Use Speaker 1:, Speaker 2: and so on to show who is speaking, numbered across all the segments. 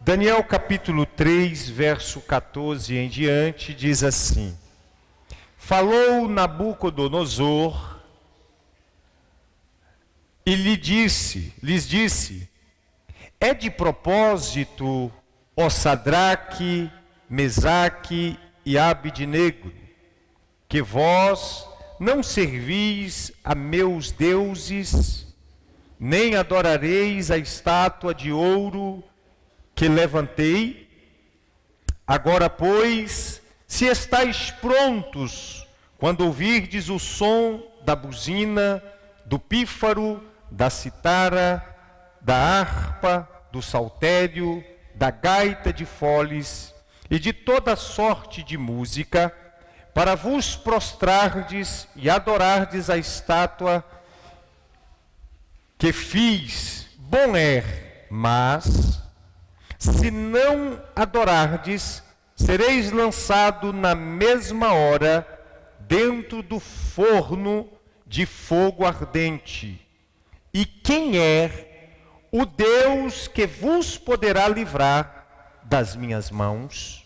Speaker 1: Daniel capítulo 3, verso 14 em diante, diz assim: Falou Nabucodonosor e lhes disse: É de propósito, ó Sadraque, Mesaque e Abidnego, que vós não servis a meus deuses, nem adorareis a estátua de ouro que levantei. Agora, pois, se estáis prontos, quando ouvirdes o som da buzina, do pífaro, da citara, da harpa, do saltério, da gaita de foles e de toda sorte de música, para vos prostrardes e adorardes a estátua que fiz, bom é, mas se não adorardes, sereis lançado na mesma hora dentro do forno de fogo ardente. E quem é o Deus que vos poderá livrar das minhas mãos?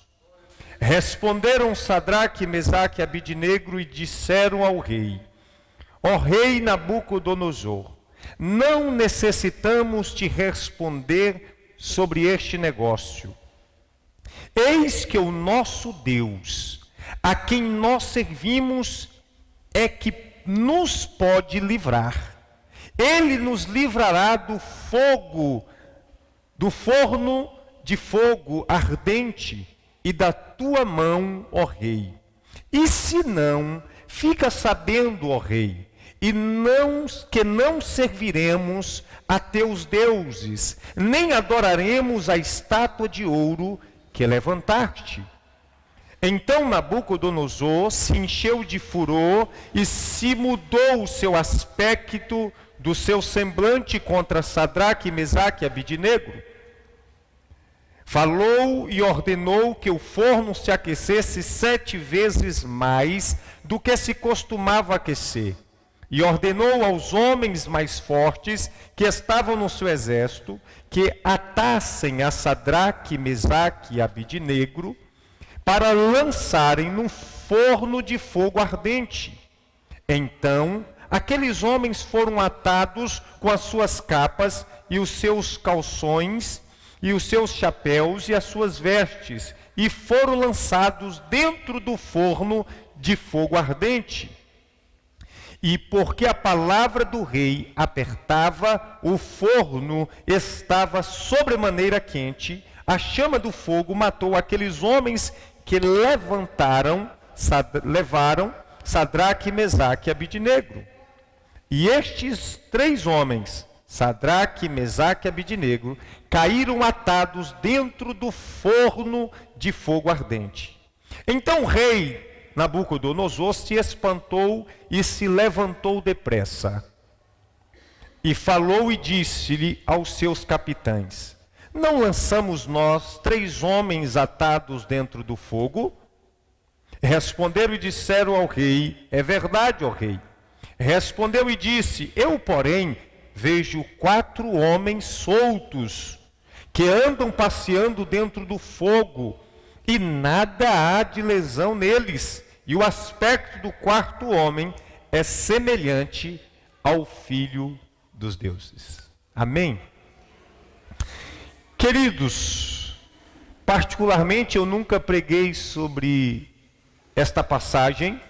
Speaker 1: Responderam Sadraque, Mesaque e Abidnego e disseram ao rei: Ó rei Nabucodonosor, não necessitamos te responder sobre este negócio. Eis que o nosso Deus, a quem nós servimos, é que nos pode livrar. Ele nos livrará do fogo, do forno de fogo ardente e da tua mão, ó rei. E se não, fica sabendo, ó rei, que não serviremos a teus deuses, nem adoraremos a estátua de ouro que levantaste. Então Nabucodonosor se encheu de furor e se mudou o seu aspecto do seu semblante contra Sadraque, Mesaque e Abidnego. Falou e ordenou que o forno se aquecesse 7 vezes mais do que se costumava aquecer. E ordenou aos homens mais fortes que estavam no seu exército que atassem a Sadraque, Mesaque e Abidnego para lançarem num forno de fogo ardente. Então, aqueles homens foram atados com as suas capas e os seus calções e os seus chapéus e as suas vestes, e foram lançados dentro do forno de fogo ardente. E porque a palavra do rei apertava, o forno estava sobremaneira quente, a chama do fogo matou aqueles homens que levaram Sadraque, Mesaque e Abidnego. E estes 3 homens, Sadraque, Mesaque e Abidnego, caíram atados dentro do forno de fogo ardente. Então o rei Nabucodonosor se espantou e se levantou depressa. E falou e disse-lhe aos seus capitães: Não lançamos nós 3 homens atados dentro do fogo? Responderam e disseram ao rei: É verdade, ó rei. Respondeu e disse: Eu, porém, vejo 4 homens soltos, que andam passeando dentro do fogo, e nada há de lesão neles. E o aspecto do 4º homem é semelhante ao Filho dos deuses. Amém? Queridos, particularmente eu nunca preguei sobre esta passagem,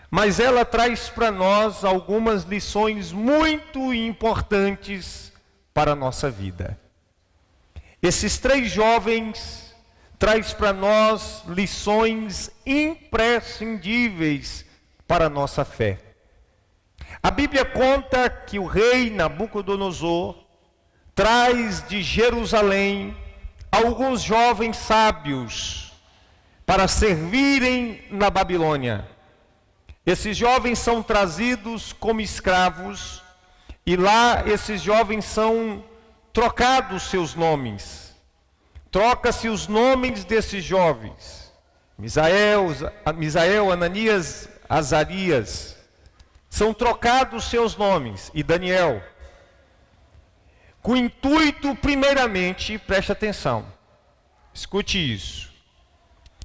Speaker 1: mas ela traz para nós algumas lições muito importantes para a nossa vida. Esses 3 jovens traz para nós lições imprescindíveis para a nossa fé. A Bíblia conta que o rei Nabucodonosor traz de Jerusalém alguns jovens sábios para servirem na Babilônia. Esses jovens são trazidos como escravos e lá esses jovens são trocados seus nomes. Troca-se os nomes desses jovens: Misael, Ananias, Azarias. São trocados seus nomes, e Daniel. com o intuito, primeiramente, preste atenção, escute isso,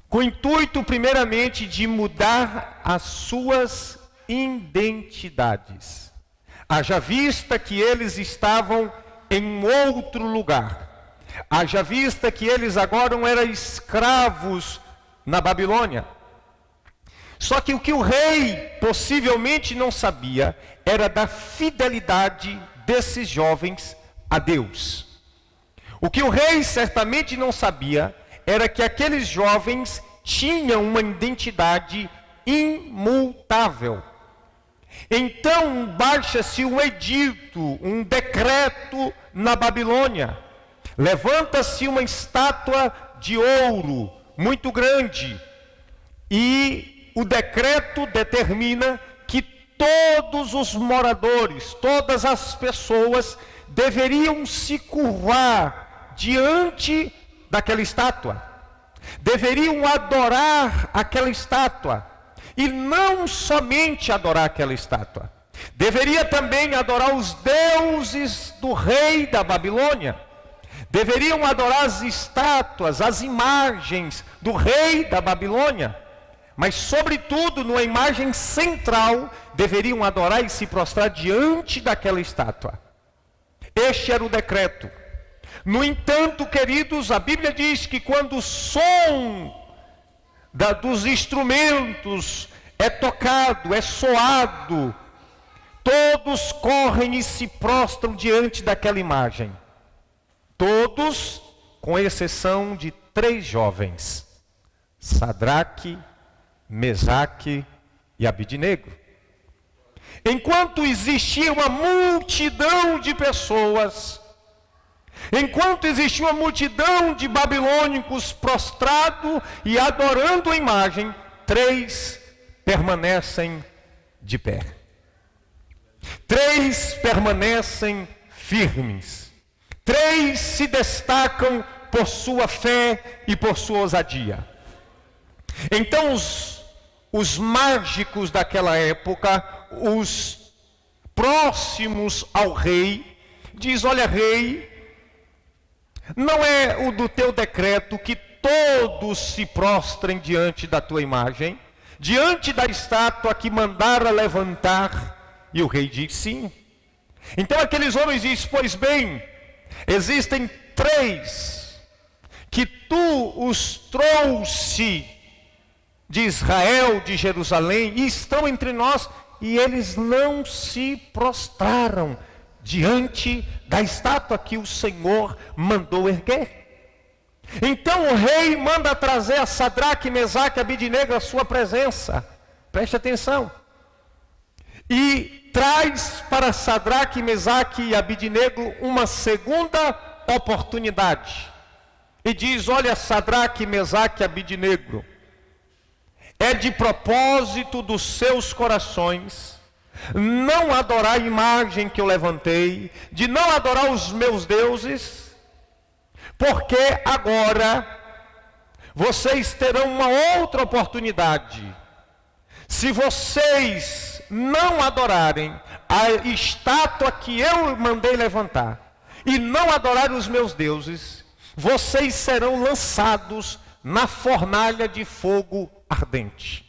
Speaker 1: com o intuito, primeiramente, de mudar as suas identidades. Haja vista que eles estavam em outro lugar. Haja vista que eles agora eram escravos na Babilônia. Só que o que o rei possivelmente não sabia era da fidelidade desses jovens a Deus. O que o rei certamente não sabia era que aqueles jovens tinham uma identidade imutável. Então baixa-se um edito, um decreto na Babilônia. Levanta-se uma estátua de ouro muito grande. E o decreto determina que todos os moradores, todas as pessoas deveriam se curvar diante daquela estátua. Deveriam adorar aquela estátua. E não somente adorar aquela estátua. Deveria também adorar os deuses do rei da Babilônia. Deveriam adorar as estátuas, as imagens do rei da Babilônia. Mas, sobretudo, numa imagem central, deveriam adorar e se prostrar diante daquela estátua. Este era o decreto. No entanto, queridos, a Bíblia diz que quando o som dos instrumentos é tocado, é soado, todos correm e se prostram diante daquela imagem. Todos, com exceção de 3 jovens, Sadraque, Mesaque e Abidnego. Enquanto existia uma multidão de pessoas, enquanto existia uma multidão de babilônicos prostrados e adorando a imagem, 3 permanecem de pé. 3 permanecem firmes. 3 se destacam por sua fé e por sua ousadia. Então os mágicos daquela época, os próximos ao rei, diz: olha, rei, não é o do teu decreto que todos se prostrem diante da tua imagem, diante da estátua que mandara levantar? E o rei diz: sim. Então aqueles homens dizem: pois bem, existem 3 que tu os trouxe de Israel, de Jerusalém, e estão entre nós, e eles não se prostraram diante da estátua que o Senhor mandou erguer. Então o rei manda trazer a Sadraque, Mesaque e Abidnego à sua presença. Preste atenção. E traz para Sadraque, Mesaque e Abidnego uma segunda oportunidade. E diz: olha, Sadraque, Mesaque e Abidnego, é de propósito dos seus corações não adorar a imagem que eu levantei, de não adorar os meus deuses, porque agora vocês terão uma outra oportunidade. Se vocês não adorarem a estátua que eu mandei levantar e não adorarem os meus deuses, vocês serão lançados na fornalha de fogo ardente.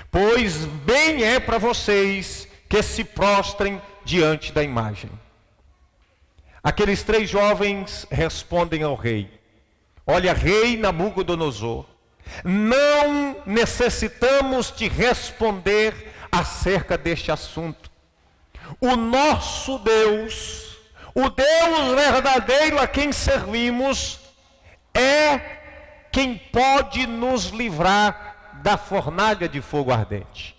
Speaker 1: Pois bem é para vocês que se prostrem diante da imagem. Aqueles 3 jovens respondem ao rei: olha, rei Nabucodonosor, não necessitamos te responder acerca deste assunto. O nosso Deus, o Deus verdadeiro a quem servimos, é quem pode nos livrar da fornalha de fogo ardente.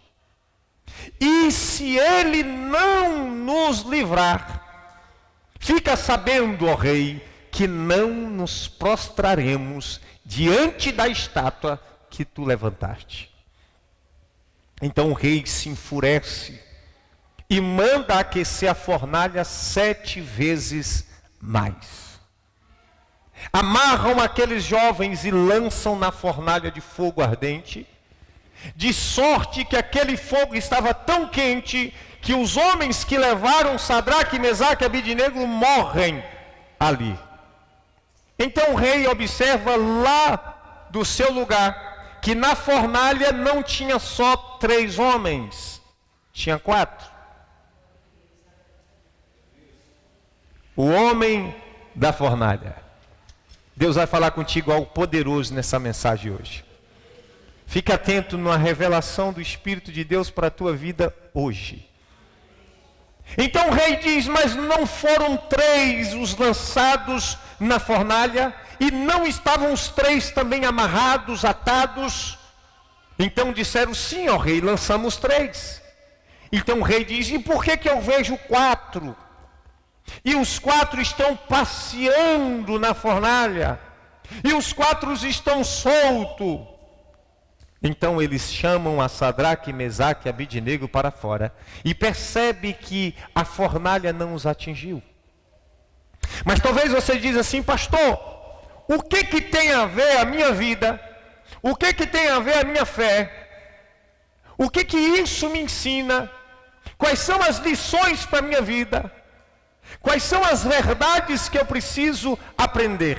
Speaker 1: E se ele não nos livrar, fica sabendo, ó rei, que não nos prostraremos diante da estátua que tu levantaste. Então o rei se enfurece e manda aquecer a fornalha 7 vezes mais. Amarram aqueles jovens e lançam na fornalha de fogo ardente, de sorte que aquele fogo estava tão quente que os homens que levaram Sadraque, Mesaque e Abidnego morrem ali. Então o rei observa lá do seu lugar que na fornalha não tinha só 3 homens, tinha 4. O homem da fornalha. Deus vai falar contigo algo poderoso nessa mensagem hoje. Fique atento na revelação do Espírito de Deus para a tua vida hoje. Então o rei diz, mas não foram 3 os lançados na fornalha? E não estavam os 3 também amarrados, atados? Então disseram, sim, ó rei, lançamos 3. Então o rei diz, e por que eu vejo 4? E os 4 estão passeando na fornalha. E os 4 estão soltos. Então eles chamam a Sadraque, Mesaque e Abidnego para fora. E percebe que a fornalha não os atingiu. Mas talvez você diz assim, pastor, o que tem a ver a minha vida? O que tem a ver a minha fé? O que isso me ensina? Quais são as lições para a minha vida? Quais são as verdades que eu preciso aprender?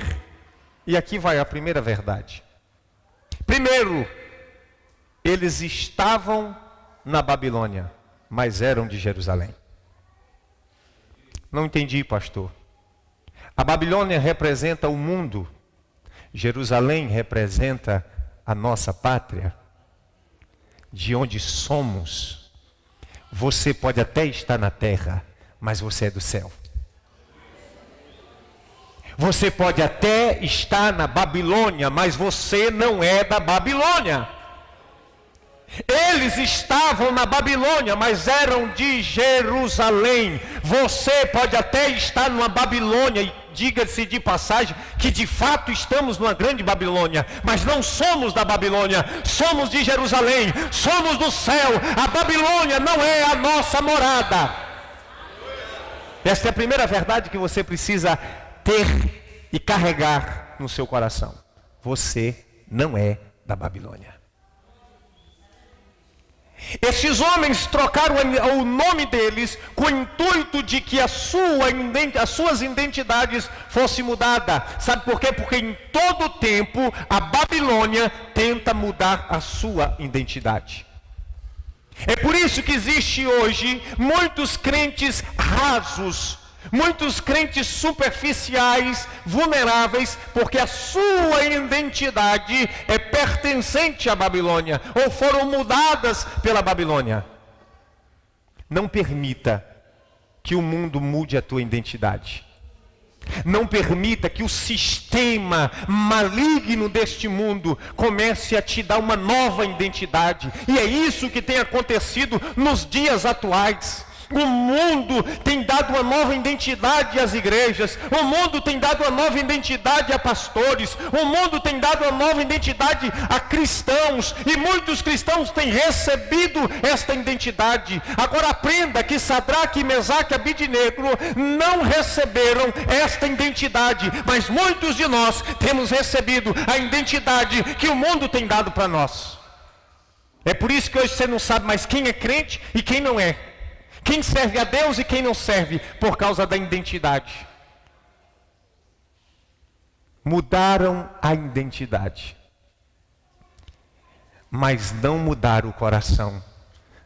Speaker 1: E aqui vai a primeira verdade. Primeiro, eles estavam na Babilônia, mas eram de Jerusalém. Não entendi, pastor. A Babilônia representa o mundo. Jerusalém representa a nossa pátria. De onde somos. Você pode até estar na terra, mas você é do céu. Você pode até estar na Babilônia, mas você não é da Babilônia. Eles estavam na Babilônia, mas eram de Jerusalém. Você pode até estar numa Babilônia, e diga-se de passagem, que de fato estamos numa grande Babilônia, mas não somos da Babilônia, somos de Jerusalém, somos do céu. A Babilônia não é a nossa morada. Esta é a primeira verdade que você precisa ter e carregar no seu coração. Você não é da Babilônia. Esses homens trocaram o nome deles com o intuito de que as suas identidades fossem mudadas. Sabe por quê? Porque em todo tempo a Babilônia tenta mudar a sua identidade. É por isso que existe hoje muitos crentes rasos, muitos crentes superficiais, vulneráveis, porque a sua identidade é pertencente à Babilônia, ou foram mudadas pela Babilônia. Não permita que o mundo mude a tua identidade. Não permita que o sistema maligno deste mundo comece a te dar uma nova identidade. E é isso que tem acontecido nos dias atuais. O mundo tem dado uma nova identidade às igrejas. O mundo tem dado uma nova identidade a pastores. O mundo tem dado uma nova identidade a cristãos. E muitos cristãos têm recebido esta identidade. Agora aprenda que Sadraque, Mesaque e Abidnego não receberam esta identidade. Mas muitos de nós temos recebido a identidade que o mundo tem dado para nós. É por isso que hoje você não sabe mais quem é crente e quem não é. Quem serve a Deus e quem não serve, por causa da identidade. Mudaram a identidade, mas não mudaram o coração.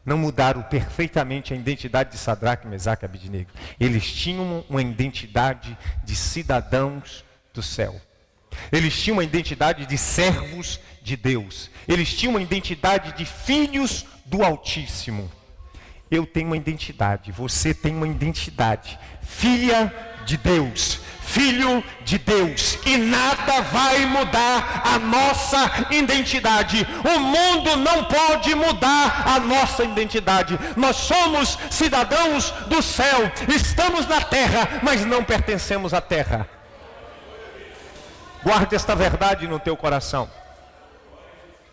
Speaker 1: Não mudaram perfeitamente a identidade de Sadraque, Mesaque e Abidnego. Eles tinham uma identidade de cidadãos do céu. Eles tinham uma identidade de servos de Deus. Eles tinham uma identidade de filhos do Altíssimo. Eu tenho uma identidade, você tem uma identidade, filha de Deus, filho de Deus, e nada vai mudar a nossa identidade. O mundo não pode mudar a nossa identidade. Nós somos cidadãos do céu, estamos na terra, mas não pertencemos à terra. Guarde esta verdade no teu coração.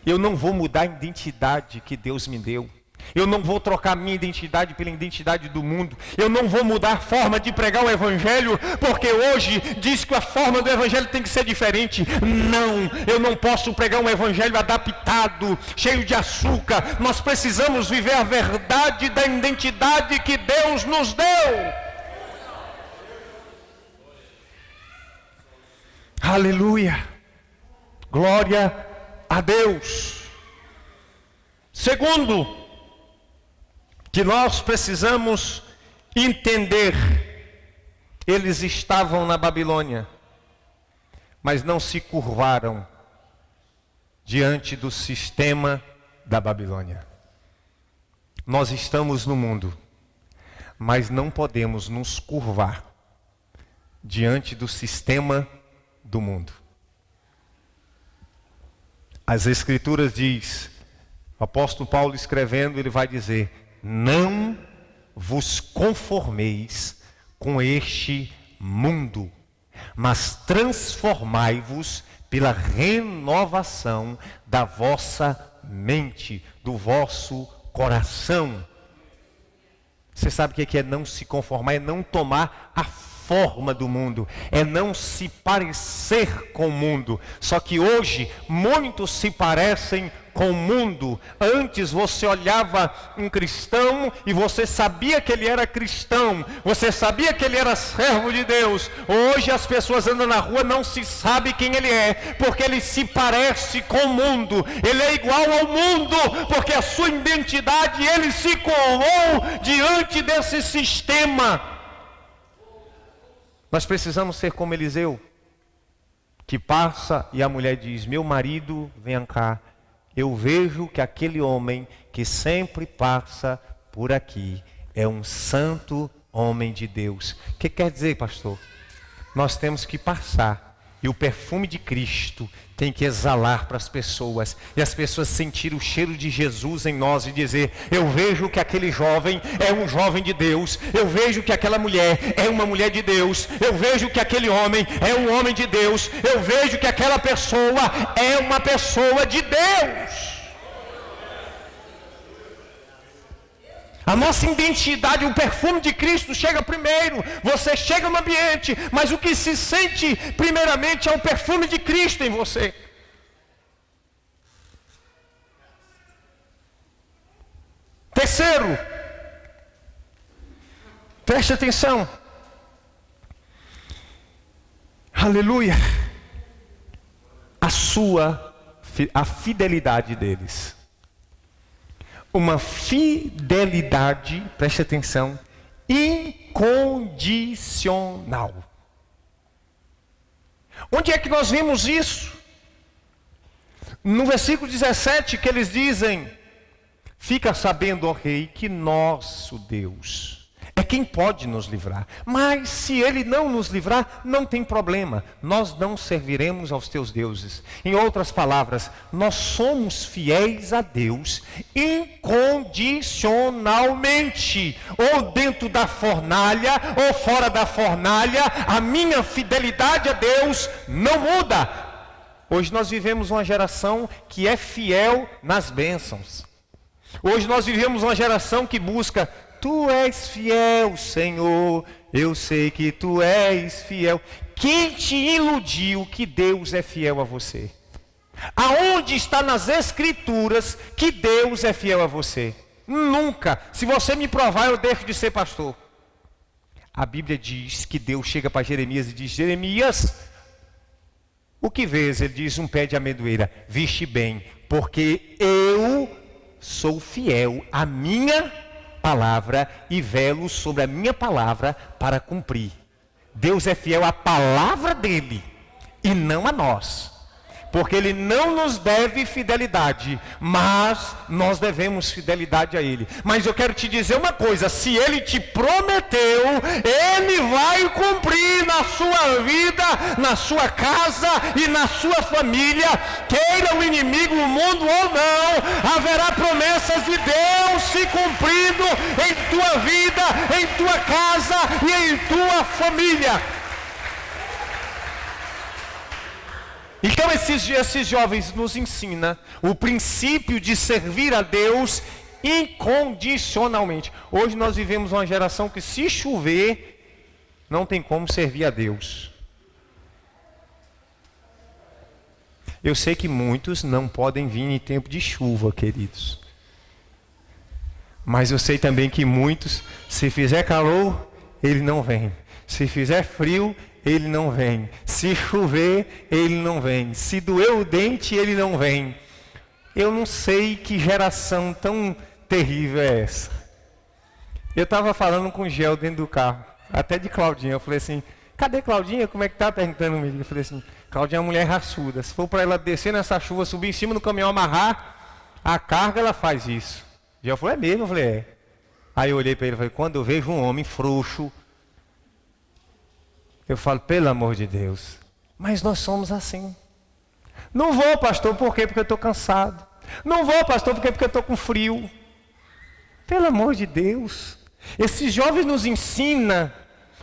Speaker 1: Eu não vou mudar a identidade que Deus me deu. Eu não vou trocar minha identidade pela identidade do mundo. Eu não vou mudar a forma de pregar o Evangelho, porque hoje diz que a forma do Evangelho tem que ser diferente. Não, eu não posso pregar um Evangelho adaptado, cheio de açúcar. Nós precisamos viver a verdade da identidade que Deus nos deu. Aleluia! Glória a Deus! Segundo, que nós precisamos entender, eles estavam na Babilônia, mas não se curvaram diante do sistema da Babilônia. Nós estamos no mundo, mas não podemos nos curvar diante do sistema do mundo. As Escrituras diz, o apóstolo Paulo escrevendo, ele vai dizer: não vos conformeis com este mundo, mas transformai-vos pela renovação da vossa mente, do vosso coração. Você sabe o que é não se conformar? É não tomar a forma do mundo, é não se parecer com o mundo. Só que hoje muitos se parecem com o mundo. Antes você olhava um cristão e você sabia que ele era cristão, você sabia que ele era servo de Deus. Hoje as pessoas andam na rua, não se sabe quem ele é, porque ele se parece com o mundo, ele é igual ao mundo, porque a sua identidade, ele se curvou diante desse sistema. Nós precisamos ser como Eliseu, que passa e a mulher diz: meu marido, vem cá, eu vejo que aquele homem que sempre passa por aqui é um santo homem de Deus. O que quer dizer, pastor? Nós temos que passar, e o perfume de Cristo tem que exalar para as pessoas, e as pessoas sentirem o cheiro de Jesus em nós e dizer: eu vejo que aquele jovem é um jovem de Deus, eu vejo que aquela mulher é uma mulher de Deus, eu vejo que aquele homem é um homem de Deus, eu vejo que aquela pessoa é uma pessoa de Deus. A nossa identidade, o perfume de Cristo chega primeiro. Você chega no ambiente, mas o que se sente primeiramente é o perfume de Cristo em você. Terceiro, preste atenção. Aleluia. A fidelidade deles. Uma fidelidade, preste atenção, incondicional. Onde é que nós vimos isso? No versículo 17, que eles dizem: fica sabendo, ó rei, que nosso Deus é quem pode nos livrar. Mas se ele não nos livrar, não tem problema. Nós não serviremos aos teus deuses. Em outras palavras, nós somos fiéis a Deus incondicionalmente. Ou dentro da fornalha, ou fora da fornalha, a minha fidelidade a Deus não muda. Hoje nós vivemos uma geração que é fiel nas bênçãos. Hoje nós vivemos uma geração que busca: tu és fiel, Senhor, eu sei que tu és fiel. Quem te iludiu que Deus é fiel a você? Aonde está nas Escrituras que Deus é fiel a você? Nunca. Se você me provar, eu deixo de ser pastor. A Bíblia diz que Deus chega para Jeremias e diz: Jeremias, o que vês? Ele diz: um pé de amendoeira. Viste bem, porque eu sou fiel à minha palavra e velo sobre a minha palavra para cumprir. Deus é fiel à palavra dele e não a nós, porque ele não nos deve fidelidade, mas nós devemos fidelidade a ele. Mas eu quero te dizer uma coisa: se ele te prometeu, ele vai cumprir na sua vida, na sua casa e na sua família. Queira o inimigo, o mundo ou não, haverá promessas de Deus se cumprindo em tua vida, em tua casa e em tua família. Então esses jovens nos ensinam o princípio de servir a Deus incondicionalmente. Hoje nós vivemos uma geração que, se chover, não tem como servir a Deus. Eu sei que muitos não podem vir em tempo de chuva, queridos. Mas eu sei também que muitos, se fizer calor, ele não vem. Se fizer frio, ele não vem. Se chover, ele não vem. Se doer o dente, ele não vem. Eu não sei que geração tão terrível é essa. Eu estava falando com o Gel dentro do carro, até de Claudinha. Eu falei assim, cadê Claudinha? Como é que tá? Perguntando comigo. Eu falei assim, Claudinha é uma mulher raçuda. Se for para ela descer nessa chuva, subir em cima do caminhão, amarrar a carga, ela faz isso. O Gel falou, é mesmo? Eu falei, é. Aí eu olhei para ele e falei, quando eu vejo um homem frouxo, eu falo, pelo amor de Deus, mas nós somos assim. Não vou, pastor, por quê? Porque eu estou cansado. Não vou, pastor, porque eu estou com frio. Pelo amor de Deus. Esses jovens nos ensinam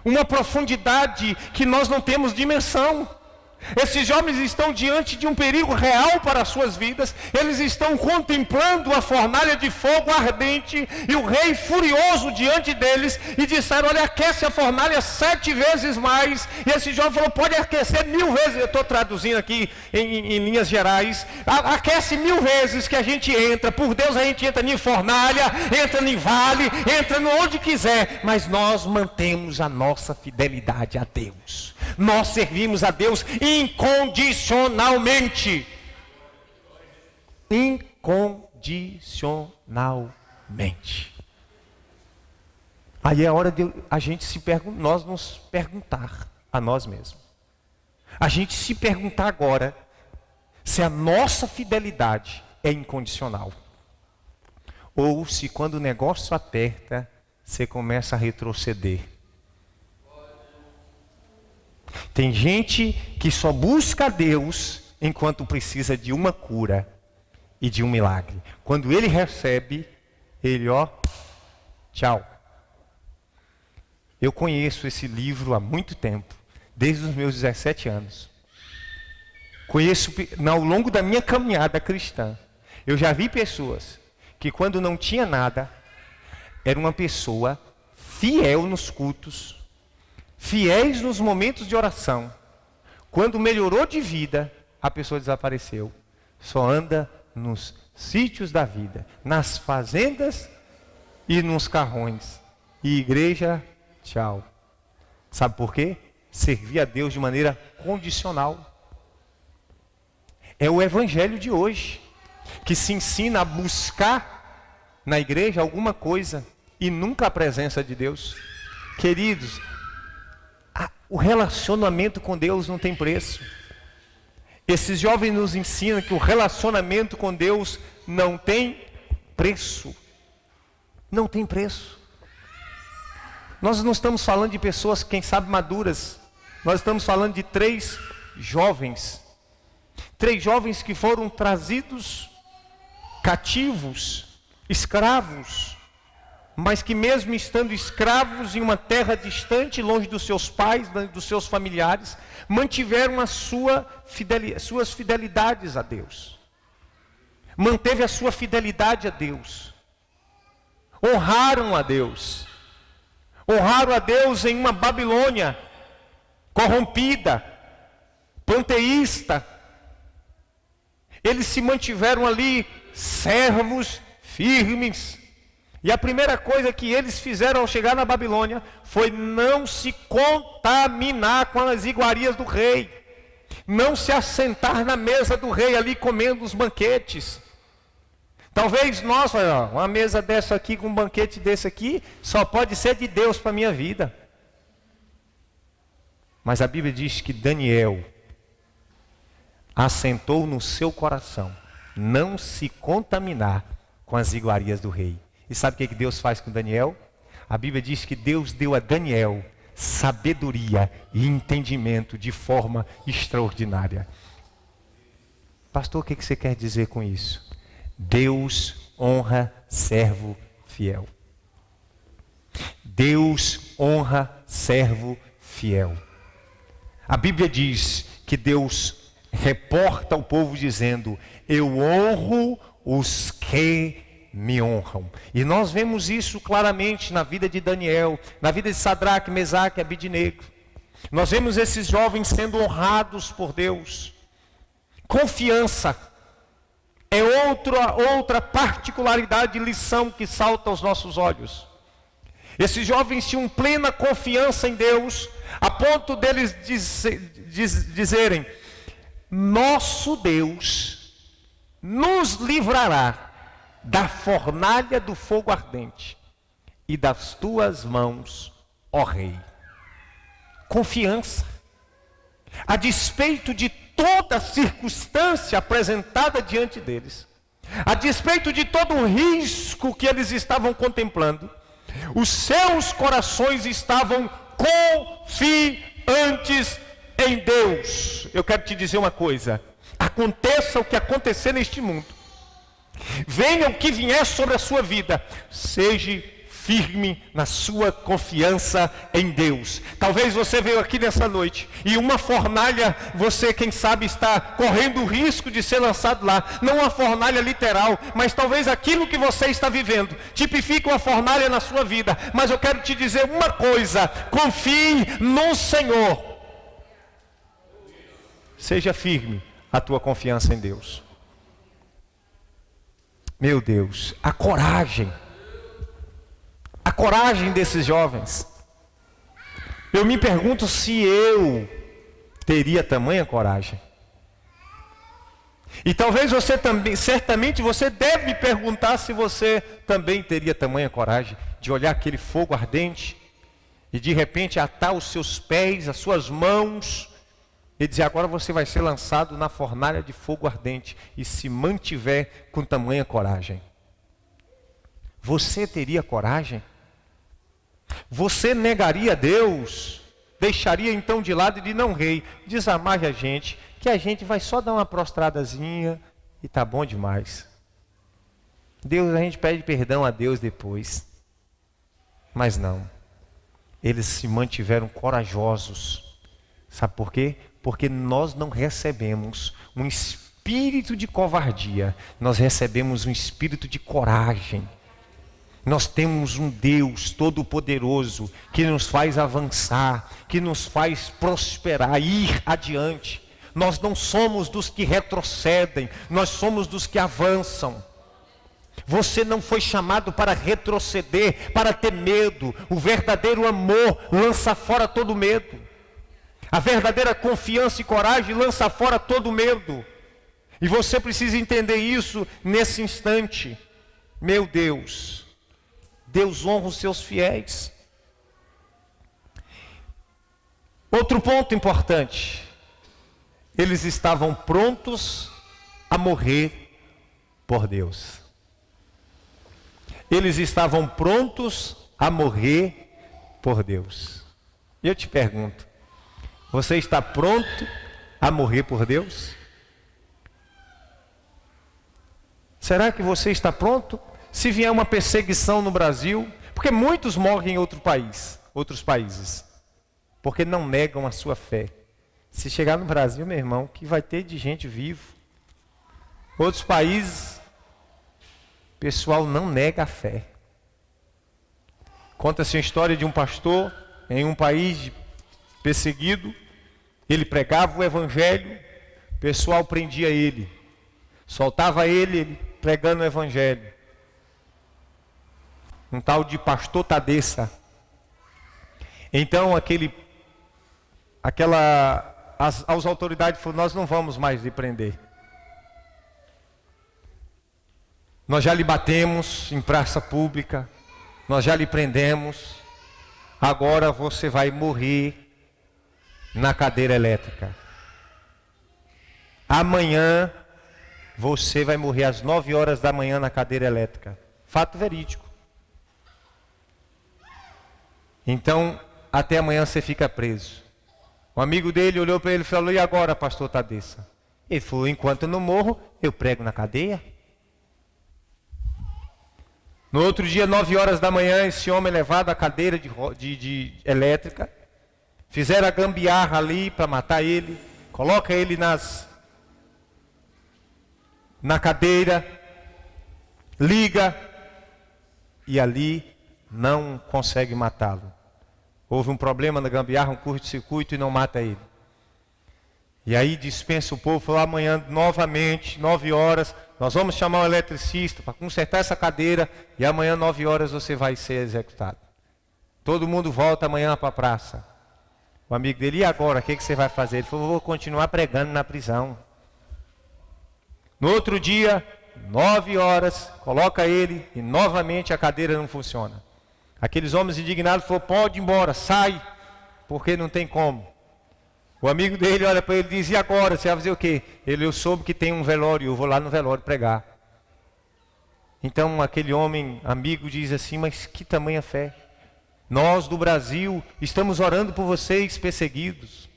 Speaker 1: uma profundidade que nós não temos dimensão. Esses jovens estão diante de um perigo real para as suas vidas. Eles estão contemplando a fornalha de fogo ardente e o rei furioso diante deles, e disseram, olha, aquece a fornalha 7 vezes mais. E esse jovem falou, pode aquecer 1000 vezes. Eu estou traduzindo aqui em linhas gerais. Aquece 1000 vezes que a gente entra. Por Deus a gente entra em fornalha, entra em vale, entra onde quiser, mas nós mantemos a nossa fidelidade a Deus. Nós servimos a Deus incondicionalmente. Incondicionalmente. Aí é hora de a gente nós nos perguntar a nós mesmos. A gente se perguntar agora se a nossa fidelidade é incondicional. Ou se quando o negócio aperta, você começa a retroceder. Tem gente que só busca a Deus enquanto precisa de uma cura e de um milagre. Quando ele recebe, ele tchau. Eu conheço esse livro há muito tempo, desde os meus 17 anos. Conheço ao longo da minha caminhada cristã. Eu já vi pessoas que quando não tinha nada, era uma pessoa fiel nos cultos, fiéis nos momentos de oração. Quando melhorou de vida, a pessoa desapareceu. Só anda nos sítios da vida, nas fazendas e nos carrões. E igreja, tchau. Sabe por quê? Servir a Deus de maneira condicional. É o evangelho de hoje, que se ensina a buscar na igreja alguma coisa e nunca a presença de Deus. Queridos, o relacionamento com Deus não tem preço. Esses jovens nos ensinam que o relacionamento com Deus não tem preço. Não tem preço. Nós não estamos falando de pessoas, quem sabe, maduras. Nós estamos falando de 3 jovens. 3 jovens que foram trazidos cativos, escravos, mas que mesmo estando escravos em uma terra distante, longe dos seus pais, dos seus familiares, mantiveram suas fidelidades a Deus. Manteve a sua fidelidade a Deus. Honraram a Deus. Honraram a Deus em uma Babilônia corrompida, panteísta. Eles se mantiveram ali servos firmes. E a primeira coisa que eles fizeram ao chegar na Babilônia foi não se contaminar com as iguarias do rei. Não se assentar na mesa do rei ali comendo os banquetes. Talvez nós, uma mesa dessa aqui com um banquete desse aqui, só pode ser de Deus para a minha vida. Mas a Bíblia diz que Daniel assentou no seu coração não se contaminar com as iguarias do rei. E sabe o que Deus faz com Daniel? A Bíblia diz que Deus deu a Daniel sabedoria e entendimento de forma extraordinária. Pastor, o que você quer dizer com isso? Deus honra servo fiel. Deus honra servo fiel. A Bíblia diz que Deus reporta ao povo dizendo: eu honro os que me honram. E nós vemos isso claramente na vida de Daniel, na vida de Sadraque, Mesaque e Abidnego. Nós vemos esses jovens sendo honrados por Deus. Confiança é outra particularidade e lição que salta aos nossos olhos. Esses jovens tinham plena confiança em Deus, a ponto deles dizerem: nosso Deus nos livrará da fornalha do fogo ardente e das tuas mãos, ó Rei. Confiança. A despeito de toda circunstância apresentada diante deles, a despeito de todo o risco que eles estavam contemplando, os seus corações estavam confiantes em Deus. Eu quero te dizer uma coisa: aconteça o que acontecer neste mundo, venha o que vier sobre a sua vida, seja firme na sua confiança em Deus. Talvez você veio aqui nessa noite e uma fornalha, você quem sabe está correndo o risco de ser lançado lá. Não uma fornalha literal, mas talvez aquilo que você está vivendo tipifica uma fornalha na sua vida. Mas eu quero te dizer uma coisa: confie no Senhor. Seja firme a tua confiança em Deus. Meu Deus, a coragem desses jovens. Eu me pergunto se eu teria tamanha coragem. E talvez você também, certamente você deve perguntar se você também teria tamanha coragem de olhar aquele fogo ardente e de repente atar os seus pés, as suas mãos e dizer: agora você vai ser lançado na fornalha de fogo ardente, e se mantiver com tamanha coragem. Você teria coragem? Você negaria a Deus? Deixaria então de lado e de: não, Rei, desamarre a gente, que a gente vai só dar uma prostradazinha e tá bom demais. Deus, a gente pede perdão a Deus depois. Mas não. Eles se mantiveram corajosos. Sabe por quê? Porque nós não recebemos um espírito de covardia, nós recebemos um espírito de coragem. Nós temos um Deus todo-poderoso que nos faz avançar, que nos faz prosperar, ir adiante. Nós não somos dos que retrocedem, nós somos dos que avançam. Você não foi chamado para retroceder, para ter medo. O verdadeiro amor lança fora todo medo. A verdadeira confiança e coragem lança fora todo medo. E você precisa entender isso nesse instante. Meu Deus, Deus honra os seus fiéis. Outro ponto importante: eles estavam prontos a morrer por Deus. Eles estavam prontos a morrer por Deus. E eu te pergunto: você está pronto a morrer por Deus? Será que você está pronto? Se vier uma perseguição no Brasil, porque muitos morrem em outros países, porque não negam a sua fé. Se chegar no Brasil, meu irmão, que vai ter de gente vivo. Outros países, o pessoal não nega a fé. Conta-se a história de um pastor em um país perseguido. Ele pregava o evangelho, o pessoal prendia ele, soltava ele pregando o evangelho. Um tal de pastor Tadeça. Então as autoridades falaram: nós não vamos mais lhe prender. Nós já lhe batemos em praça pública, nós já lhe prendemos, agora você vai morrer na cadeira elétrica. Amanhã você vai morrer às 9 horas da manhã na cadeira elétrica. Fato verídico. Então, até amanhã você fica preso. Um amigo dele olhou para ele e falou: e agora, pastor Tadeça? Ele falou: enquanto eu não morro, eu prego na cadeia. No outro dia, 9 horas da manhã, esse homem levado à cadeira de elétrica. Fizeram a gambiarra ali para matar ele. Coloca ele na cadeira. Liga. E ali não consegue matá-lo. Houve um problema na gambiarra, um curto-circuito, e não mata ele. E aí dispensa o povo, falou: amanhã novamente, 9 horas, nós vamos chamar o eletricista para consertar essa cadeira, e amanhã 9 horas você vai ser executado. Todo mundo volta amanhã para a praça. O amigo dele, e agora, o que você vai fazer? Ele falou, vou continuar pregando na prisão. No outro dia, 9 horas, coloca ele e novamente a cadeira não funciona. Aqueles homens indignados falaram, pode ir embora, sai, porque não tem como. O amigo dele olha para ele e diz, e agora, você vai fazer o quê? Ele, eu soube que tem um velório, eu vou lá no velório pregar. Então aquele homem amigo diz assim, mas que tamanha fé. Nós do Brasil estamos orando por vocês perseguidos.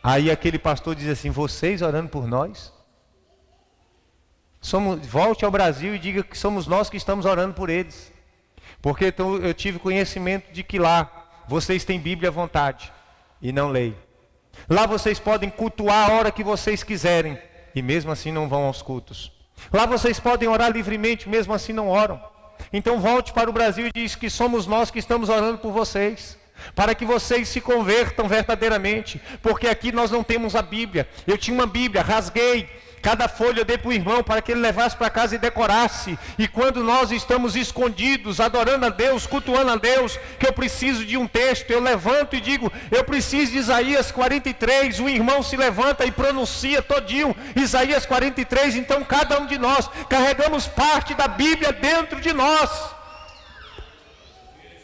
Speaker 1: Aí aquele pastor diz assim, vocês orando por nós? Volte ao Brasil e diga que somos nós que estamos orando por eles. Porque então, eu tive conhecimento de que lá vocês têm Bíblia à vontade e não leem. Lá vocês podem cultuar a hora que vocês quiserem e mesmo assim não vão aos cultos. Lá vocês podem orar livremente, mesmo assim não oram. Então volte para o Brasil e diz que somos nós que estamos orando por vocês, para que vocês se convertam verdadeiramente, porque aqui nós não temos a Bíblia. Eu tinha uma Bíblia, rasguei cada folha, eu dei para o irmão para que ele levasse para casa e decorasse. E quando nós estamos escondidos, adorando a Deus, cultuando a Deus, que eu preciso de um texto, eu levanto e digo, eu preciso de Isaías 43, o irmão se levanta e pronuncia todinho Isaías 43, então cada um de nós carregamos parte da Bíblia dentro de nós.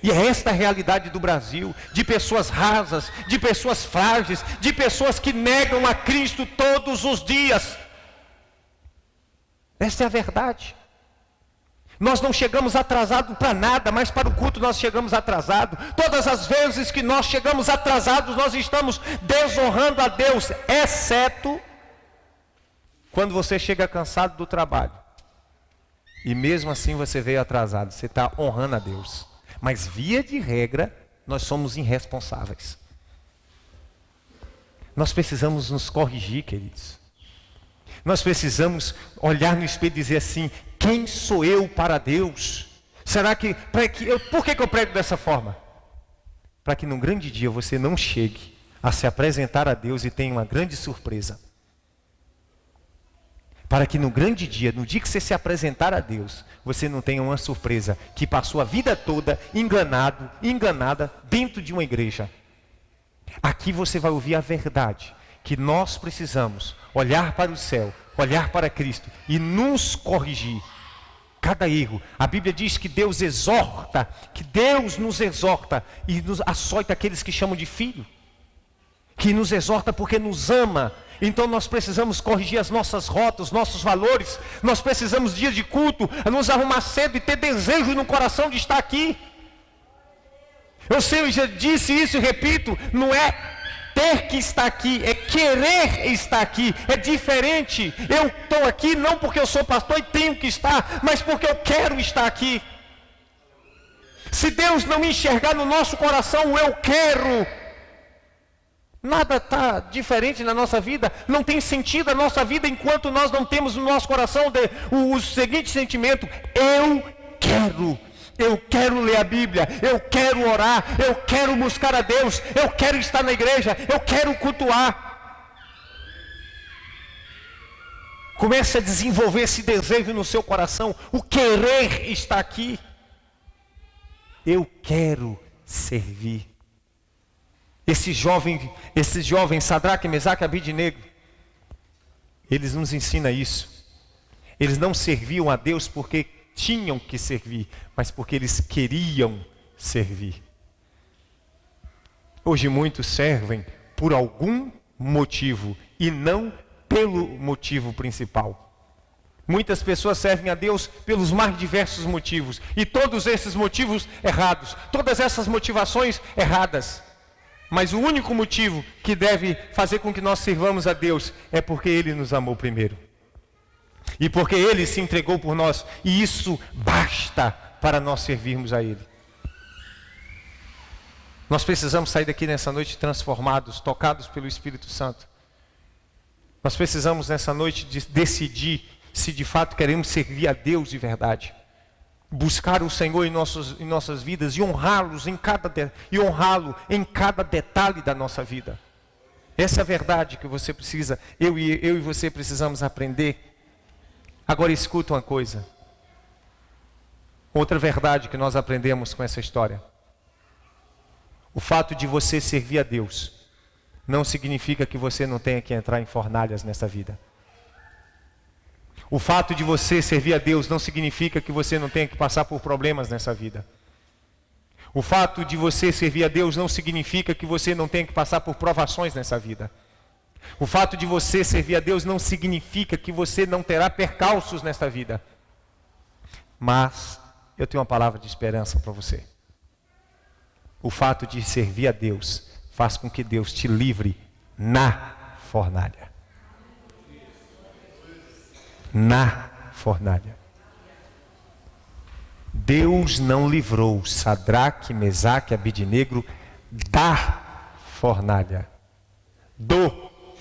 Speaker 1: E é esta a realidade do Brasil, de pessoas rasas, de pessoas frágeis, de pessoas que negam a Cristo todos os dias. Esta é a verdade. Nós não chegamos atrasados para nada, mas para o culto nós chegamos atrasados. Todas as vezes que nós chegamos atrasados, nós estamos desonrando a Deus, exceto quando você chega cansado do trabalho. E mesmo assim você veio atrasado, você está honrando a Deus. Mas via de regra, nós somos irresponsáveis. Nós precisamos nos corrigir, queridos. Nós precisamos olhar no espelho e dizer assim, quem sou eu para Deus? Será que, por que eu prego dessa forma? Para que num grande dia você não chegue a se apresentar a Deus e tenha uma grande surpresa. Para que no grande dia, no dia que você se apresentar a Deus, você não tenha uma surpresa, que passou a vida toda enganada dentro de uma igreja. Aqui você vai ouvir a verdade, que nós precisamos olhar para o céu, olhar para Cristo e nos corrigir. Cada erro, a Bíblia diz que Deus exorta, que Deus nos exorta e nos açoita aqueles que chamam de filho, que nos exorta porque nos ama. Então nós precisamos corrigir as nossas rotas, os nossos valores. Nós precisamos, dia de culto, nos arrumar cedo e ter desejo no coração de estar aqui. Eu sei, eu já disse isso e repito, não é ter que estar aqui, é querer estar aqui, é diferente. Eu estou aqui não porque eu sou pastor e tenho que estar, mas porque eu quero estar aqui. Se Deus não enxergar no nosso coração o eu quero, nada está diferente na nossa vida, não tem sentido a nossa vida enquanto nós não temos no nosso coração o seguinte sentimento, eu quero. Eu quero ler a Bíblia, eu quero orar, eu quero buscar a Deus, eu quero estar na igreja, eu quero cultuar. Comece a desenvolver esse desejo no seu coração, o querer está aqui. Eu quero servir. Esses jovens Sadraque, Mesaque e Abednego, eles nos ensinam isso. Eles não serviam a Deus porque tinham que servir, mas porque eles queriam servir. Hoje muitos servem por algum motivo e não pelo motivo principal. Muitas pessoas servem a Deus pelos mais diversos motivos, e todos esses motivos errados, todas essas motivações erradas. Mas o único motivo que deve fazer com que nós sirvamos a Deus é porque Ele nos amou primeiro. E porque Ele se entregou por nós. E isso basta para nós servirmos a Ele. Nós precisamos sair daqui nessa noite transformados, tocados pelo Espírito Santo. Nós precisamos nessa noite decidir se de fato queremos servir a Deus de verdade. Buscar o Senhor em nossas vidas e honrá-lo em cada detalhe da nossa vida. Essa é a verdade que você precisa, eu e você precisamos aprender. Agora escuta uma coisa. Outra verdade que nós aprendemos com essa história. O fato de você servir a Deus não significa que você não tenha que entrar em fornalhas nessa vida. O fato de você servir a Deus não significa que você não tenha que passar por problemas nessa vida. O fato de você servir a Deus não significa que você não tenha que passar por provações nessa vida. O fato de você servir a Deus não significa que você não terá percalços nesta vida. Mas eu tenho uma palavra de esperança para você. O fato de servir a Deus faz com que Deus te livre na fornalha. Na fornalha. Deus não livrou Sadraque, Mesaque e Abidnego da fornalha, do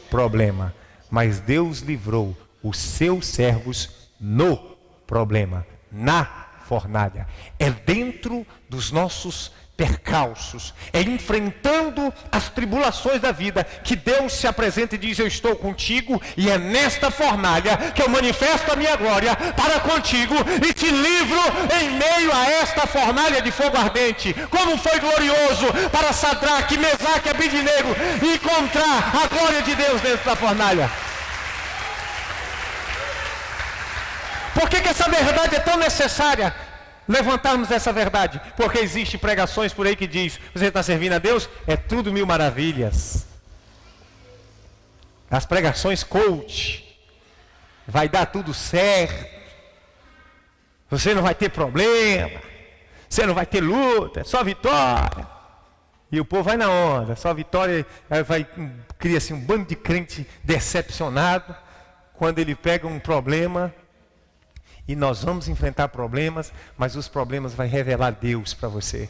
Speaker 1: problema, mas Deus livrou os seus servos no problema, na fornalha. É dentro dos nossos percalços, é enfrentando as tribulações da vida que Deus se apresenta e diz: eu estou contigo, e é nesta fornalha que eu manifesto a minha glória para contigo e te livro em meio a esta fornalha de fogo ardente. Como foi glorioso para Sadraque, Mesaque e Abidnego encontrar a glória de Deus dentro da fornalha. Por que essa verdade é tão necessária? Levantarmos essa verdade, porque existem pregações por aí que diz: você está servindo a Deus, é tudo mil maravilhas. As pregações coach, vai dar tudo certo, você não vai ter problema, você não vai ter luta, só vitória. E o povo vai na onda, só vitória. Aí cria-se um bando de crente decepcionado quando ele pega um problema. E nós vamos enfrentar problemas, mas os problemas vão revelar Deus para você.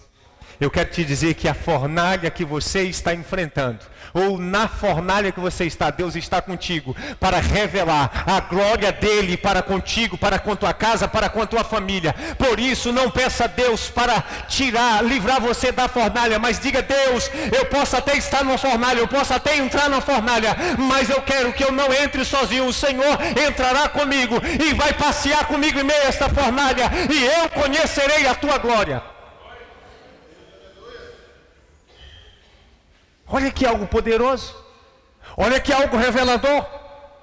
Speaker 1: Eu quero te dizer que a fornalha que você está enfrentando, ou na fornalha que você está, Deus está contigo para revelar a glória dele para contigo, para com tua casa, para com tua família. Por isso, não peça a Deus para livrar você da fornalha, mas diga: Deus, eu posso até estar numa fornalha, eu posso até entrar na fornalha, mas eu quero que eu não entre sozinho. O Senhor entrará comigo e vai passear comigo em meio a esta fornalha, e eu conhecerei a tua glória. Olha que algo poderoso, olha que algo revelador.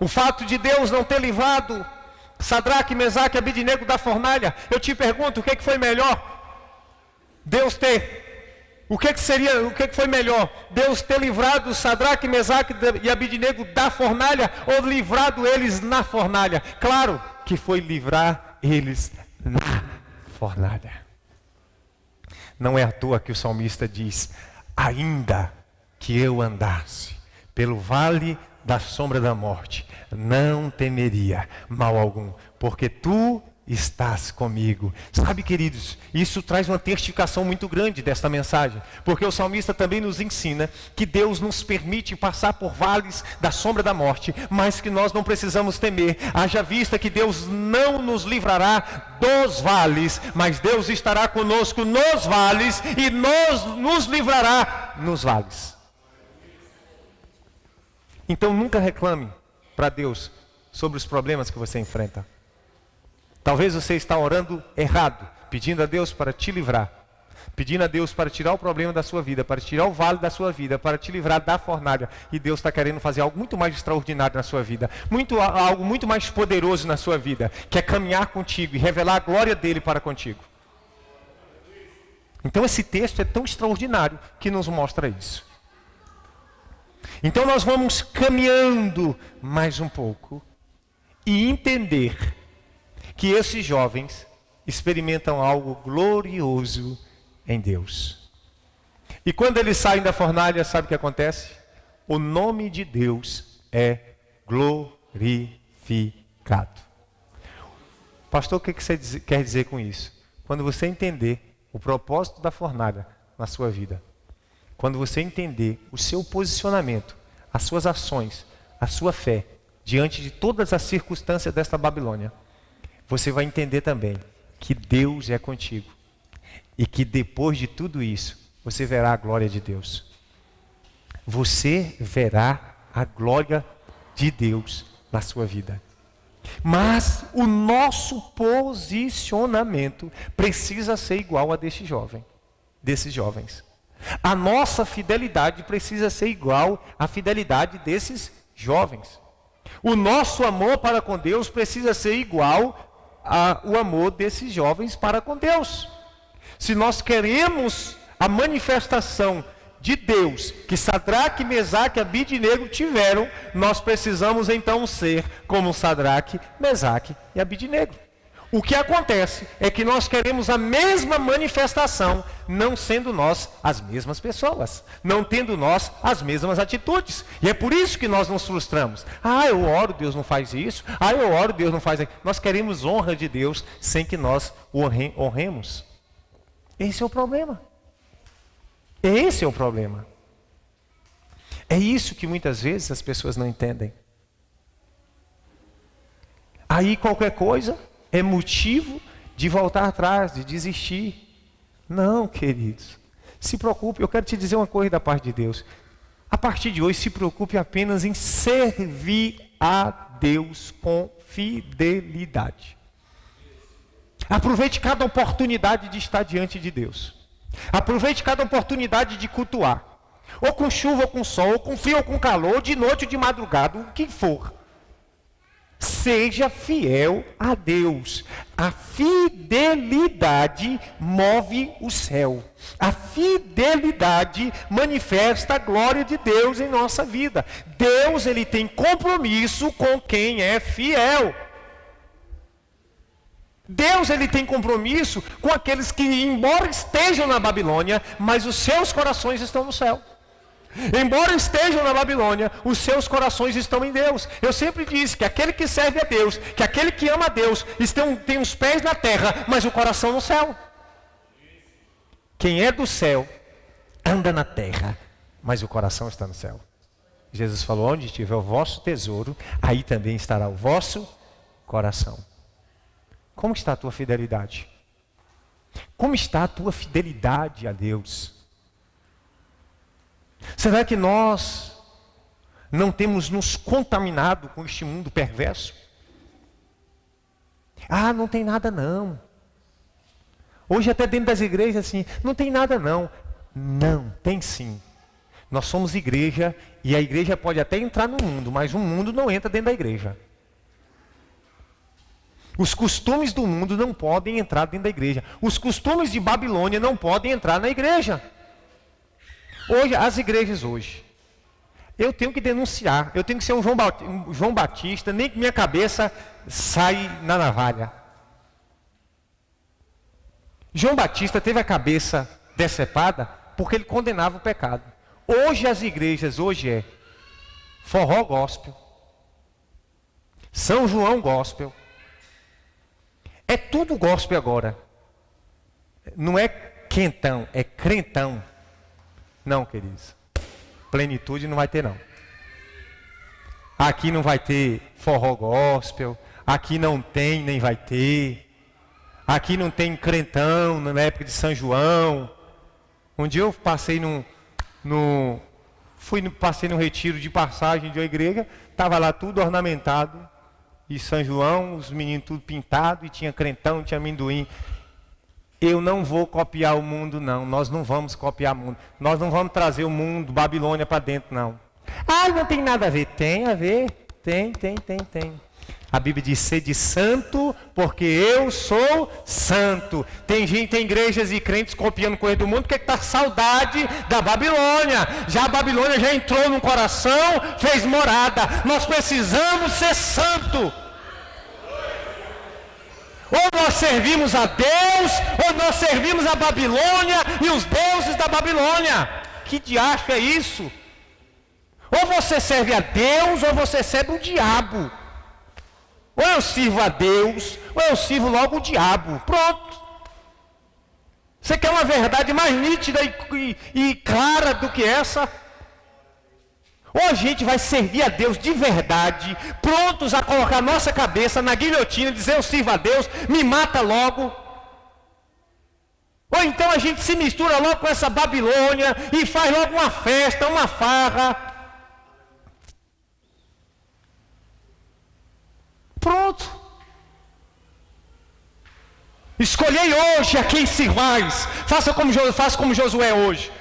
Speaker 1: O fato de Deus não ter livrado Sadraque, Mesaque e Abidnego da fornalha. Eu te pergunto, o que foi melhor? Deus ter, o que foi melhor? Deus ter livrado Sadraque, Mesaque e Abidnego da fornalha, ou livrado eles na fornalha? Claro que foi livrar eles na fornalha. Não é à toa que o salmista diz: ainda que eu andasse pelo vale da sombra da morte, não temeria mal algum, porque tu estás comigo. Sabe, queridos, isso traz uma testificação muito grande desta mensagem, porque o salmista também nos ensina que Deus nos permite passar por vales da sombra da morte, mas que nós não precisamos temer, haja vista que Deus não nos livrará dos vales, mas Deus estará conosco nos vales e nos livrará nos vales. Então nunca reclame para Deus sobre os problemas que você enfrenta. Talvez você está orando errado, pedindo a Deus para te livrar, pedindo a Deus para tirar o problema da sua vida, para tirar o vale da sua vida, para te livrar da fornalha. E Deus está querendo fazer algo muito mais extraordinário na sua vida, algo muito mais poderoso na sua vida, que é caminhar contigo e revelar a glória dele para contigo. Então esse texto é tão extraordinário que nos mostra isso. Então nós vamos caminhando mais um pouco e entender que esses jovens experimentam algo glorioso em Deus. E quando eles saem da fornalha, sabe o que acontece? O nome de Deus é glorificado. Pastor, o que você quer dizer com isso? Quando você entender o propósito da fornalha na sua vida, quando você entender o seu posicionamento, as suas ações, a sua fé, diante de todas as circunstâncias desta Babilônia, você vai entender também que Deus é contigo. E que depois de tudo isso, você verá a glória de Deus. Você verá a glória de Deus na sua vida. Mas o nosso posicionamento precisa ser igual a desses jovens. A nossa fidelidade precisa ser igual à fidelidade desses jovens. O nosso amor para com Deus precisa ser igual ao amor desses jovens para com Deus. Se nós queremos a manifestação de Deus que Sadraque, Mesaque e Abidnego tiveram, nós precisamos então ser como Sadraque, Mesaque e Abidnego. O que acontece é que nós queremos a mesma manifestação, não sendo nós as mesmas pessoas, não tendo nós as mesmas atitudes. E é por isso que nós nos frustramos. Eu oro, Deus não faz isso. Eu oro, Deus não faz aquilo. Nós queremos honra de Deus sem que nós o honremos. Esse é o problema. Esse é o problema. É isso que muitas vezes as pessoas não entendem. Aí qualquer coisa é motivo de voltar atrás, de desistir. Não, queridos. Se preocupe, eu quero te dizer uma coisa da parte de Deus. A partir de hoje, se preocupe apenas em servir a Deus com fidelidade. Aproveite cada oportunidade de estar diante de Deus. Aproveite cada oportunidade de cultuar. Ou com chuva, ou com sol, ou com frio, ou com calor, de noite ou de madrugada, o que for. Seja fiel a Deus. A fidelidade move o céu. A fidelidade manifesta a glória de Deus em nossa vida. Deus, ele tem compromisso com quem é fiel. Deus, ele tem compromisso com aqueles que, embora estejam na Babilônia, mas os seus corações estão no céu. Embora estejam na Babilônia, os seus corações estão em Deus. Eu sempre disse que aquele que serve a Deus, que aquele que ama a Deus, tem os pés na terra, mas o coração no céu. Quem é do céu, anda na terra, mas o coração está no céu. Jesus falou, onde estiver o vosso tesouro, aí também estará o vosso coração. Como está a tua fidelidade? Como está a tua fidelidade a Deus? Será que nós não temos nos contaminado com este mundo perverso? Não tem nada não. Hoje até dentro das igrejas assim, não tem nada não. Não, tem sim. Nós somos igreja e a igreja pode até entrar no mundo, mas o mundo não entra dentro da igreja. Os costumes do mundo não podem entrar dentro da igreja. Os costumes de Babilônia não podem entrar na igreja. Hoje, as igrejas hoje, eu tenho que denunciar, eu tenho que ser um João Batista, nem que minha cabeça saia na navalha. João Batista teve a cabeça decepada porque ele condenava o pecado. Hoje as igrejas, hoje é forró gospel, São João gospel, é tudo gospel agora. Não é quentão, é crentão. Não, queridos. Plenitude não vai ter, não. Aqui não vai ter forró gospel. Aqui não tem, nem vai ter. Aqui não tem crentão na época de São João. Um dia eu passei passei no retiro de passagem de uma igreja. Estava lá tudo ornamentado. E São João, os meninos tudo pintado. E tinha crentão, tinha amendoim. Eu não vou copiar o mundo, não. Nós não vamos copiar o mundo. Nós não vamos trazer o mundo, Babilônia para dentro, não. Não tem nada a ver. Tem a ver. Tem. A Bíblia diz, sede santo, porque eu sou santo. Tem igrejas e crentes copiando coisa do mundo, porque está saudade da Babilônia. Já a Babilônia já entrou no coração, fez morada. Nós precisamos ser santo. Ou nós servimos a Deus, ou nós servimos a Babilônia e os deuses da Babilônia. Que diacho é isso? Ou você serve a Deus, ou você serve o diabo. Ou eu sirvo a Deus, ou eu sirvo logo o diabo. Pronto. Você quer uma verdade mais nítida e clara do que essa? Ou a gente vai servir a Deus de verdade, prontos a colocar nossa cabeça na guilhotina, dizer eu sirvo a Deus, me mata logo. Ou então a gente se mistura logo com essa Babilônia e faz logo uma festa, uma farra. Pronto. Escolhei hoje a quem sirvais. Faça como Josué hoje.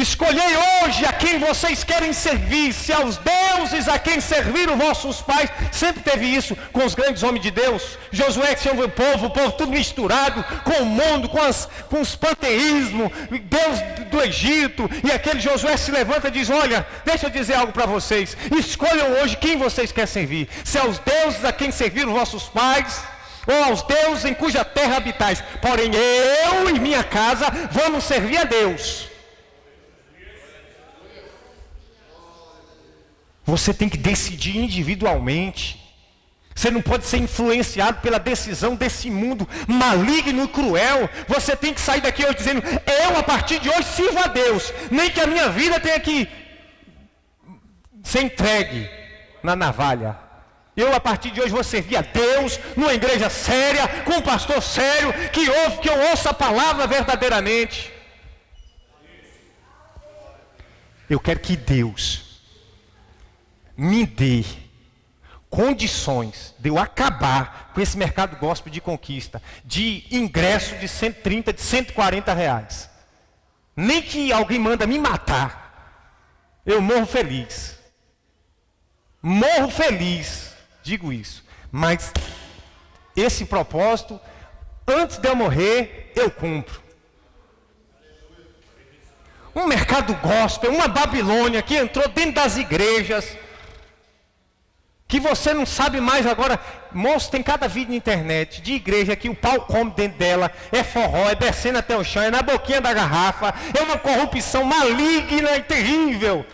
Speaker 1: Escolhei hoje a quem vocês querem servir, se aos deuses a quem serviram vossos pais. Sempre teve isso com os grandes homens de Deus. Josué que chama o povo tudo misturado com o mundo, com os panteísmos, Deus do Egito. E aquele Josué se levanta e diz: olha, deixa eu dizer algo para vocês. Escolham hoje quem vocês querem servir, se aos deuses a quem serviram vossos pais, ou aos deuses em cuja terra habitais. Porém eu e minha casa vamos servir a Deus. Você tem que decidir individualmente. Você não pode ser influenciado pela decisão desse mundo maligno e cruel. Você tem que sair daqui hoje dizendo: eu a partir de hoje sirvo a Deus. Nem que a minha vida tenha que ser entregue na navalha. Eu a partir de hoje vou servir a Deus, numa igreja séria, com um pastor sério, que eu ouça a palavra verdadeiramente. Eu quero que Deus me dê condições de eu acabar com esse mercado gospel de conquista, de ingresso de 130, de 140 reais. Nem que alguém manda me matar, eu morro feliz. Morro feliz, digo isso. Mas esse propósito, antes de eu morrer, eu cumpro. Um mercado gospel, uma Babilônia que entrou dentro das igrejas, que você não sabe mais agora. Moço, tem cada vídeo na internet de igreja que o pau come dentro dela, é forró, é descendo até o chão, é na boquinha da garrafa, é uma corrupção maligna e terrível.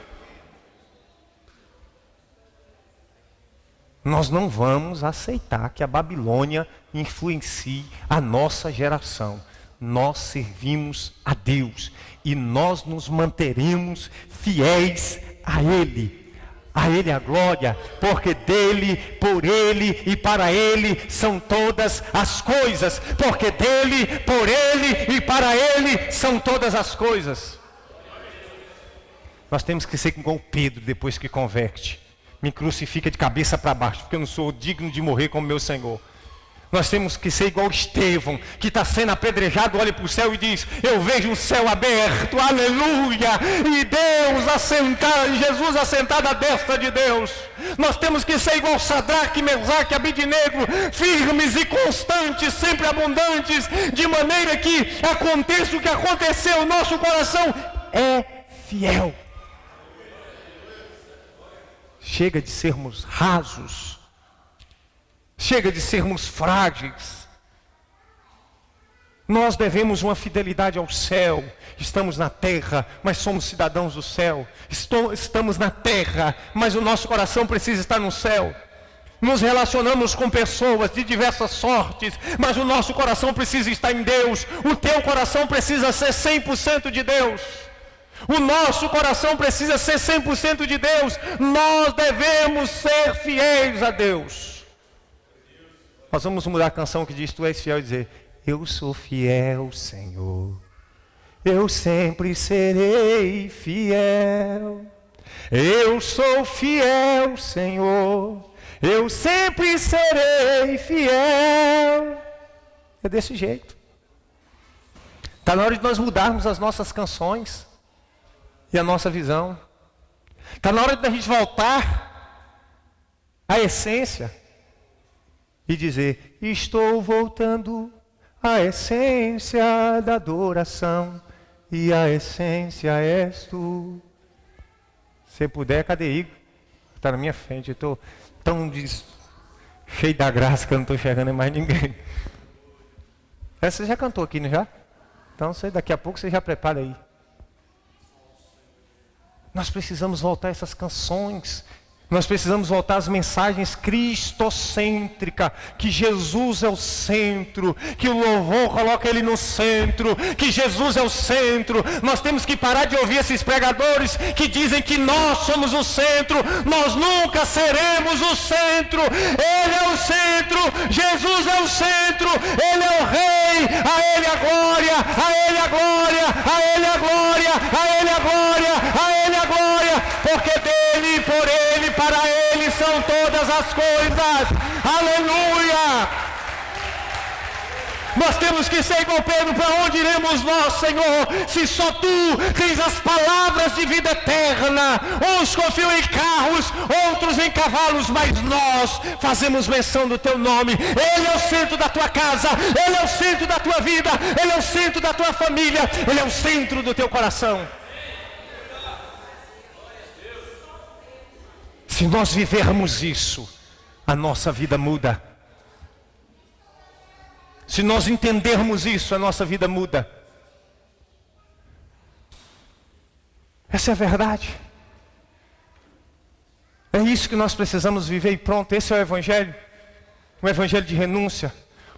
Speaker 1: Nós não vamos aceitar que a Babilônia influencie a nossa geração. Nós servimos a Deus e nós nos manteremos fiéis a Ele. A Ele a glória, porque dele, por Ele e para Ele são todas as coisas. Porque dele, por Ele e para Ele são todas as coisas. Nós temos que ser igual Pedro depois que converte. Me crucifica de cabeça para baixo, porque eu não sou digno de morrer como meu Senhor. Nós temos que ser igual Estevão, que está sendo apedrejado, olha para o céu e diz: eu vejo o céu aberto, aleluia, e Deus assentado, Jesus assentado à destra de Deus. Nós temos que ser igual Sadraque, Mesaque, Abidnego, firmes e constantes, sempre abundantes, de maneira que aconteça o que aconteceu, o nosso coração é fiel. Chega de sermos rasos. Chega de sermos frágeis. Nós devemos uma fidelidade ao céu. Estamos na terra, mas somos cidadãos do céu. Estamos na terra, mas o nosso coração precisa estar no céu. Nos relacionamos com pessoas de diversas sortes, mas o nosso coração precisa estar em Deus. O teu coração precisa ser 100% de Deus. O nosso coração precisa ser 100% de Deus. Nós devemos ser fiéis a Deus. Nós vamos mudar a canção que diz: tu és fiel, e dizer: eu sou fiel, Senhor, eu sempre serei fiel. Eu sou fiel, Senhor, eu sempre serei fiel. É desse jeito. Está na hora de nós mudarmos as nossas canções e a nossa visão. Está na hora de a gente voltar à essência e dizer: estou voltando à essência da adoração, e a essência és tu. Se puder, cadê Igor? Está na minha frente, eu estou tão cheio da graça que eu não estou enxergando mais ninguém. Essa você já cantou aqui, não já? Então daqui a pouco você já prepara aí. Nós precisamos voltar a essas canções. Nós precisamos voltar às mensagens cristocêntricas, que Jesus é o centro, que o louvor coloca Ele no centro, que Jesus é o centro. Nós temos que parar de ouvir esses pregadores que dizem que nós somos o centro. Nós nunca seremos o centro. Ele é o centro, Jesus é o centro, Ele é o Rei. A Ele a glória, a Ele a glória, a Ele a glória, a Ele a glória, a Ele a glória, porque dele, por Ele, para Ele são todas as coisas. Aleluia!
Speaker 2: Nós temos que ser igual Pedro. Para onde iremos nós, Senhor, se só Tu tens as palavras de vida eterna? Uns confiam em carros, outros em cavalos, mas nós fazemos menção do Teu nome. Ele é o centro da Tua casa, Ele é o centro da Tua vida, Ele é o centro da Tua família, Ele é o centro do Teu coração. Se nós vivermos isso, a nossa vida muda. Se nós entendermos isso, a nossa vida muda. Essa é a verdade. É isso que nós precisamos viver e pronto. Esse é o Evangelho. Um Evangelho de renúncia.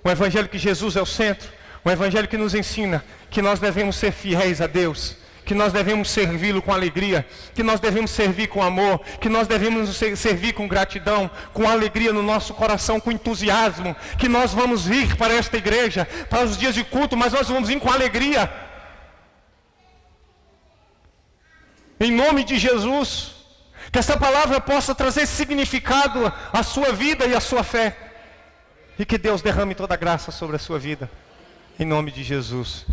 Speaker 2: Um Evangelho que Jesus é o centro. Um Evangelho que nos ensina que nós devemos ser fiéis a Deus, que nós devemos servi-lo com alegria, que nós devemos servir com amor, que nós devemos servir com gratidão, com alegria no nosso coração, com entusiasmo, que nós vamos vir para esta igreja, para os dias de culto, mas nós vamos vir com alegria. Em nome de Jesus, que essa palavra possa trazer significado à sua vida e à sua fé, e que Deus derrame toda a graça sobre a sua vida, em nome de Jesus.